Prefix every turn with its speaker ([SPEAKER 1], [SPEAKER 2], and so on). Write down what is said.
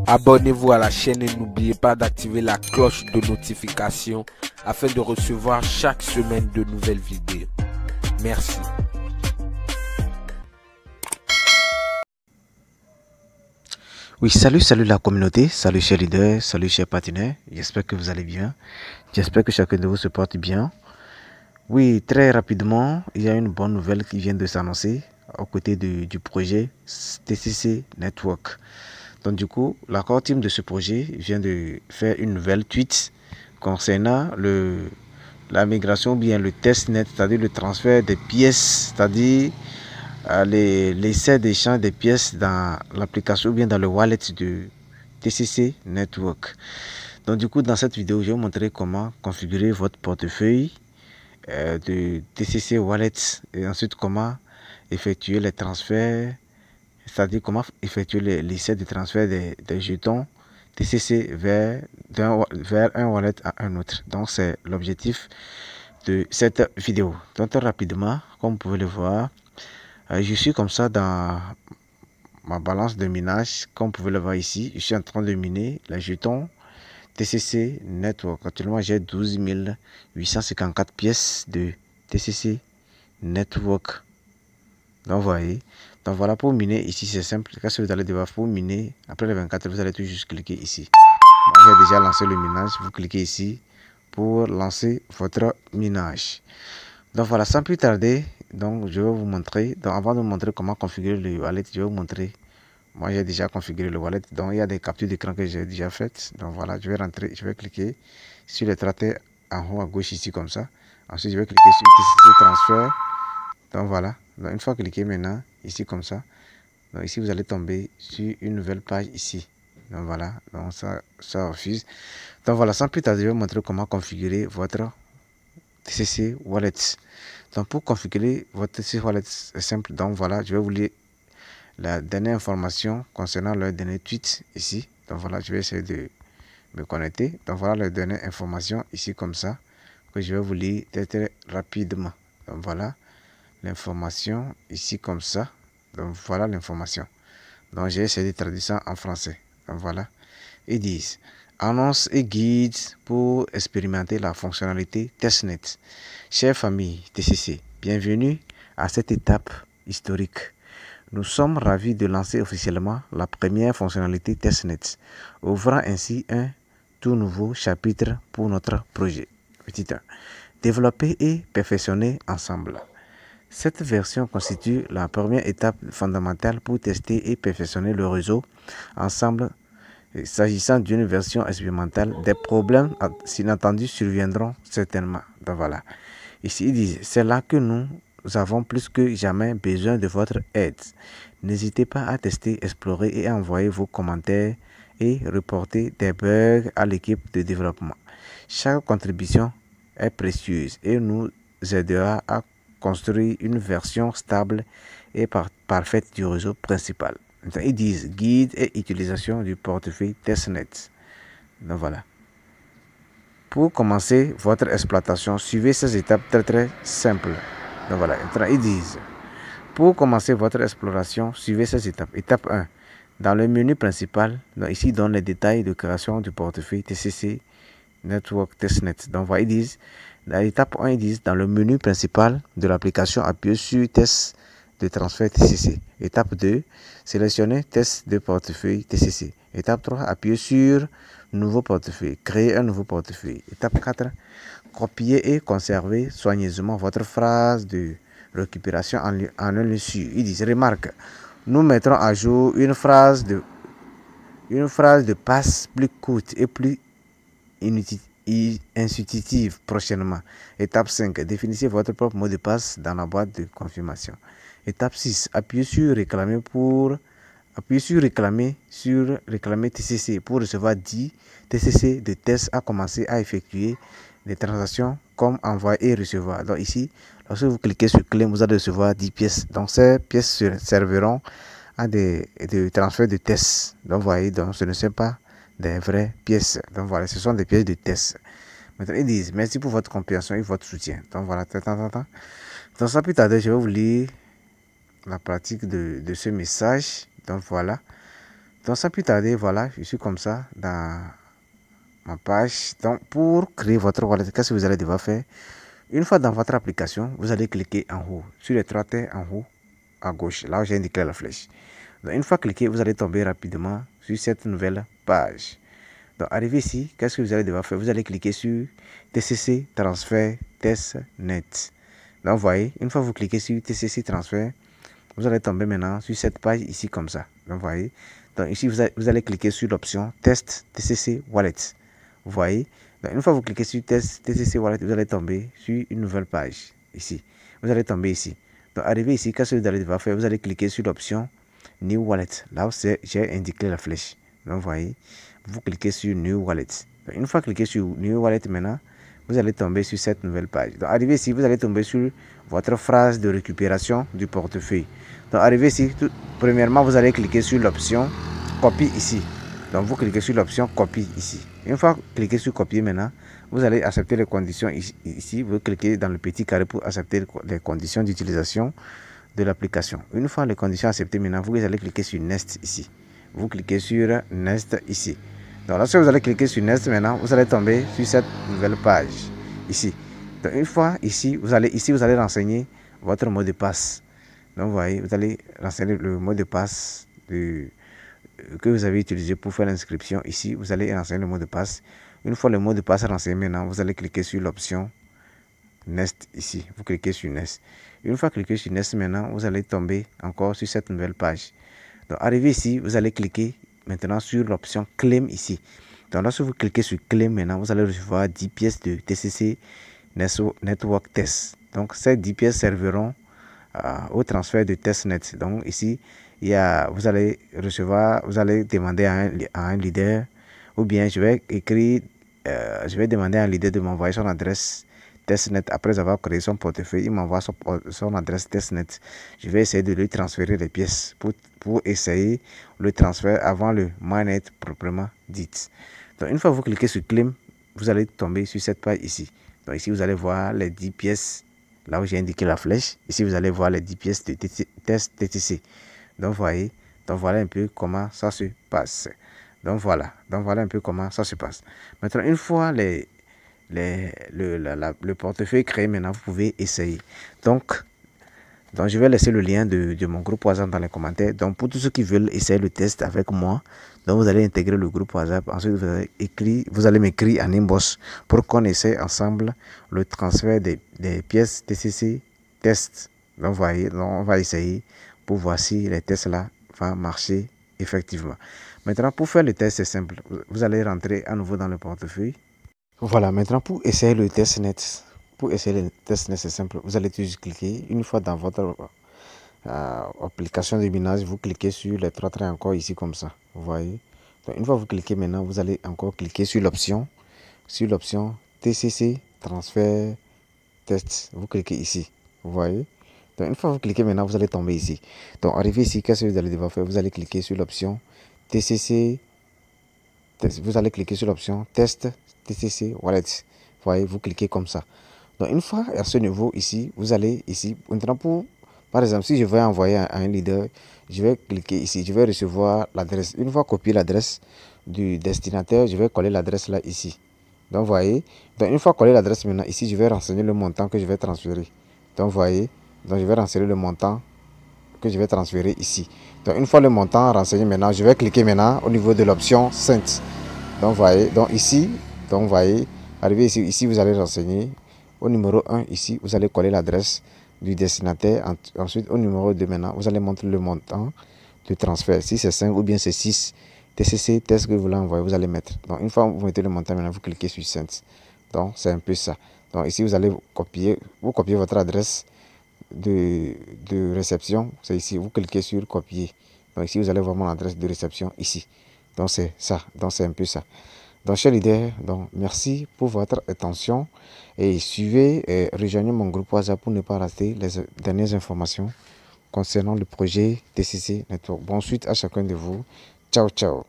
[SPEAKER 1] Abonnez-vous à la chaîne et n'oubliez pas d'activer la cloche de notification afin de recevoir chaque semaine de nouvelles vidéos. Merci.
[SPEAKER 2] Oui, salut la communauté, salut chers leaders, salut chers partenaires, j'espère que vous allez bien, j'espère que chacun de vous se porte bien. Oui, très rapidement, il y a une bonne nouvelle qui vient de s'annoncer aux côtés du projet TCC Network. Donc du coup, la core team de ce projet vient de faire une nouvelle tweet concernant la migration ou bien le testnet, c'est-à-dire le transfert des pièces, c'est-à-dire l'essai d'échange des pièces dans l'application ou bien dans le wallet de TCC Network. Donc du coup, dans cette vidéo, je vais vous montrer comment configurer votre portefeuille de TCC Wallet et ensuite comment effectuer les transferts, c'est-à-dire comment effectuer l'essai de transfert des jetons TCC vers un wallet à un autre. Donc c'est l'objectif de cette vidéo. Donc très rapidement, comme vous pouvez le voir, je suis comme ça dans ma balance de minage. Comme vous pouvez le voir ici, je suis en train de miner les jetons TCC Network. Actuellement, j'ai 12 854 pièces de TCC Network. Donc, vous voyez. Donc, voilà, pour miner ici, c'est simple. Quand vous allez devoir pour miner, après les 24, vous allez tout juste cliquer ici. Moi, j'ai déjà lancé le minage. Vous cliquez ici pour lancer votre minage. Donc, voilà, sans plus tarder, donc, je vais vous montrer. Donc, avant de vous montrer comment configurer le wallet, je vais vous montrer. Moi, j'ai déjà configuré le wallet. Donc, il y a des captures d'écran que j'ai déjà faites. Donc, voilà, je vais rentrer. Je vais cliquer sur le traité en haut à gauche ici, comme ça. Ensuite, je vais cliquer sur TCC transfert. Donc, voilà. Donc, une fois cliqué maintenant, ici, comme ça. Donc, ici, vous allez tomber sur une nouvelle page ici. Donc, voilà. Donc, ça refuse. Donc, voilà. Sans plus tarder, je vais vous montrer comment configurer votre TCC Wallet. Donc, pour configurer votre TCC Wallet, c'est simple. Donc, voilà, je vais vous lire la dernière information concernant le dernier tweet ici. Donc voilà, je vais essayer de me connecter. Donc voilà la dernière information ici comme ça que je vais vous lire très rapidement. Donc voilà l'information ici comme ça. Donc voilà l'information. Donc j'ai essayé de traduire ça en français. Donc voilà. Ils disent annonce et guide pour expérimenter la fonctionnalité testnet. Chère famille TCC, bienvenue à cette étape historique. Nous sommes ravis de lancer officiellement la première fonctionnalité testnet, ouvrant ainsi un tout nouveau chapitre pour notre projet. Petit 1. Développer et perfectionner ensemble. Cette version constitue la première étape fondamentale pour tester et perfectionner le réseau ensemble. S'agissant d'une version expérimentale, des problèmes inattendus surviendront certainement. Donc voilà. Ici, ils disent, c'est là que nous avons plus que jamais besoin de votre aide. N'hésitez pas à tester, explorer et à envoyer vos commentaires et reporter des bugs à l'équipe de développement. Chaque contribution est précieuse et nous aidera à construire une version stable et parfaite du réseau principal. Ils disent guide et utilisation du portefeuille testnet. Donc voilà. Pour commencer votre exploitation, suivez ces étapes très simples. Donc voilà, ils disent, pour commencer votre exploration, suivez ces étapes. Étape 1. Dans le menu principal, donc ici donne les détails de création du portefeuille TCC Network Testnet. Donc voilà, ils disent, dans l'étape 1, ils disent, dans le menu principal de l'application, appuyez sur test de transfert TCC. Étape 2, sélectionnez test de portefeuille TCC. Étape 3, appuyez sur nouveau portefeuille, créer un nouveau portefeuille. Étape 4, copier et conserver soigneusement votre phrase de récupération en un lieu sûr. Ils disent, remarque, nous mettrons à jour une phrase de passe plus courte et plus intuitive prochainement. Étape 5, définissez votre propre mot de passe dans la boîte de confirmation. Étape 6, appuyez sur réclamer TCC pour recevoir 10 TCC de test à commencer à effectuer des transactions comme envoyer et recevoir. Donc ici, lorsque vous cliquez sur clé, vous allez recevoir 10 pièces. Donc ces pièces serviront à des transferts de tests. Donc vous voyez, donc ce ne sont pas des vraies pièces. Donc voilà, ce sont des pièces de test. Maintenant, ils disent merci pour votre compréhension et votre soutien. Donc voilà, donc sans plus tarder, je vais vous lire la pratique de ce message. Donc voilà. Donc sans plus tarder, voilà, je suis comme ça dans ma page. Donc pour créer votre wallet, qu'est-ce que vous allez devoir faire? Une fois dans votre application, vous allez cliquer en haut, sur les trois traits en haut à gauche, là où j'ai indiqué la flèche. Donc une fois cliqué, vous allez tomber rapidement sur cette nouvelle page. Donc arrivé ici, qu'est-ce que vous allez devoir faire? Vous allez cliquer sur TCC Transfert Testnet. Donc vous voyez, une fois que vous cliquez sur TCC Transfert, vous allez tomber maintenant sur cette page ici comme ça. Donc vous voyez, donc ici vous allez cliquer sur l'option Test TCC Wallet. Vous voyez, donc une fois que vous cliquez sur Test TCC Wallet, vous allez tomber sur une nouvelle page ici. Vous allez tomber ici. Donc arrivé ici, qu'est-ce que vous allez devoir faire? Vous allez cliquer sur l'option New Wallet. Là où j'ai indiqué la flèche. Donc vous voyez, vous cliquez sur New Wallet. Donc, une fois cliqué sur New Wallet maintenant, vous allez tomber sur cette nouvelle page. Donc arrivé ici, vous allez tomber sur votre phrase de récupération du portefeuille. Donc arrivé ici, premièrement, vous allez cliquer sur l'option Copie ici. Donc vous cliquez sur l'option Copie ici. Une fois cliqué sur Copier maintenant, vous allez accepter les conditions ici. Vous cliquez dans le petit carré pour accepter les conditions d'utilisation de l'application. Une fois les conditions acceptées maintenant, vous allez cliquer sur Next ici. Vous cliquez sur Next ici. Donc lorsque vous allez cliquer sur Next maintenant, vous allez tomber sur cette nouvelle page ici. Donc une fois ici, vous allez renseigner votre mot de passe. Donc vous voyez, vous allez renseigner le mot de passe que vous avez utilisé pour faire l'inscription. Ici, vous allez renseigner le mot de passe. Une fois le mot de passe renseigné maintenant, vous allez cliquer sur l'option Next ici. Vous cliquez sur Next. Une fois cliqué sur Next maintenant, vous allez tomber encore sur cette nouvelle page. Donc arrivé ici, vous allez cliquer maintenant sur l'option Claim ici. Donc lorsque vous cliquez sur Claim maintenant, vous allez recevoir 10 pièces de TCC Network Test. Donc ces 10 pièces serviront au transfert de testnet. Donc ici, vous allez demander à un leader, ou bien je vais demander à un leader de m'envoyer son adresse testnet. Après avoir créé son portefeuille, il m'envoie son adresse testnet. Je vais essayer de lui transférer les pièces pour essayer le transfert avant le mainnet proprement dit. Donc une fois que vous cliquez sur Claim, vous allez tomber sur cette page ici. Donc ici, vous allez voir les 10 pièces. Là où j'ai indiqué la flèche, ici vous allez voir les 10 pièces de test TTC. Donc voyez, donc voilà un peu comment ça se passe. Donc voilà un peu comment ça se passe. Maintenant, une fois le portefeuille créé, maintenant vous pouvez essayer. Donc je vais laisser le lien de mon groupe WhatsApp dans les commentaires. Donc pour tous ceux qui veulent essayer le test avec moi, donc vous allez intégrer le groupe WhatsApp. Ensuite vous allez m'écrire en inbox pour qu'on essaie ensemble le transfert des pièces TCC test. Donc voyez, on va essayer pour voir si les tests là vont marcher effectivement. Maintenant pour faire le test c'est simple. Vous allez rentrer à nouveau dans le portefeuille. Voilà, maintenant pour essayer le testnet. Pour essayer le testnet, c'est simple. Vous allez juste cliquer une fois dans votre application de Binance. Vous cliquez sur les trois traits encore ici comme ça. Vous voyez. Donc, une fois que vous cliquez maintenant, vous allez encore cliquer sur l'option TCC Transfert Test. Vous cliquez ici. Vous voyez. Donc une fois que vous cliquez maintenant, vous allez tomber ici. Donc arrivé ici, qu'est-ce que vous allez devoir faire? Vous allez cliquer sur l'option TCC. Vous allez cliquer sur l'option Test TCC Wallet. Vous voyez, vous cliquez comme ça. Donc une fois à ce niveau ici, vous allez ici, maintenant par exemple, si je vais envoyer à un leader, je vais cliquer ici, je vais recevoir l'adresse. Une fois copier l'adresse du destinataire, je vais coller l'adresse là ici. Donc vous voyez, donc une fois collé l'adresse maintenant, ici je vais renseigner le montant que je vais transférer. Donc vous voyez, donc je vais renseigner le montant que je vais transférer ici. Donc une fois le montant renseigné maintenant, je vais cliquer maintenant au niveau de l'option Send. Donc vous voyez, donc ici, donc vous voyez, arrivé ici vous allez renseigner au numéro 1 ici, vous allez coller l'adresse du destinataire. Ensuite au numéro 2 maintenant, vous allez montrer le montant de transfert. Si c'est 5 ou bien c'est 6 TCC test que vous voulez envoyer, vous allez mettre. Donc une fois que vous mettez le montant maintenant, vous cliquez sur Send. Donc c'est un peu ça. Donc ici vous allez copier votre adresse de réception. C'est ici, vous cliquez sur copier. Donc ici vous allez voir mon adresse de réception ici. Donc c'est ça, donc c'est un peu ça. Donc chers leaders, donc merci pour votre attention et suivez et rejoignez mon groupe WhatsApp pour ne pas rater les dernières informations concernant le projet TCC Network. Bonne suite à chacun de vous. Ciao, ciao.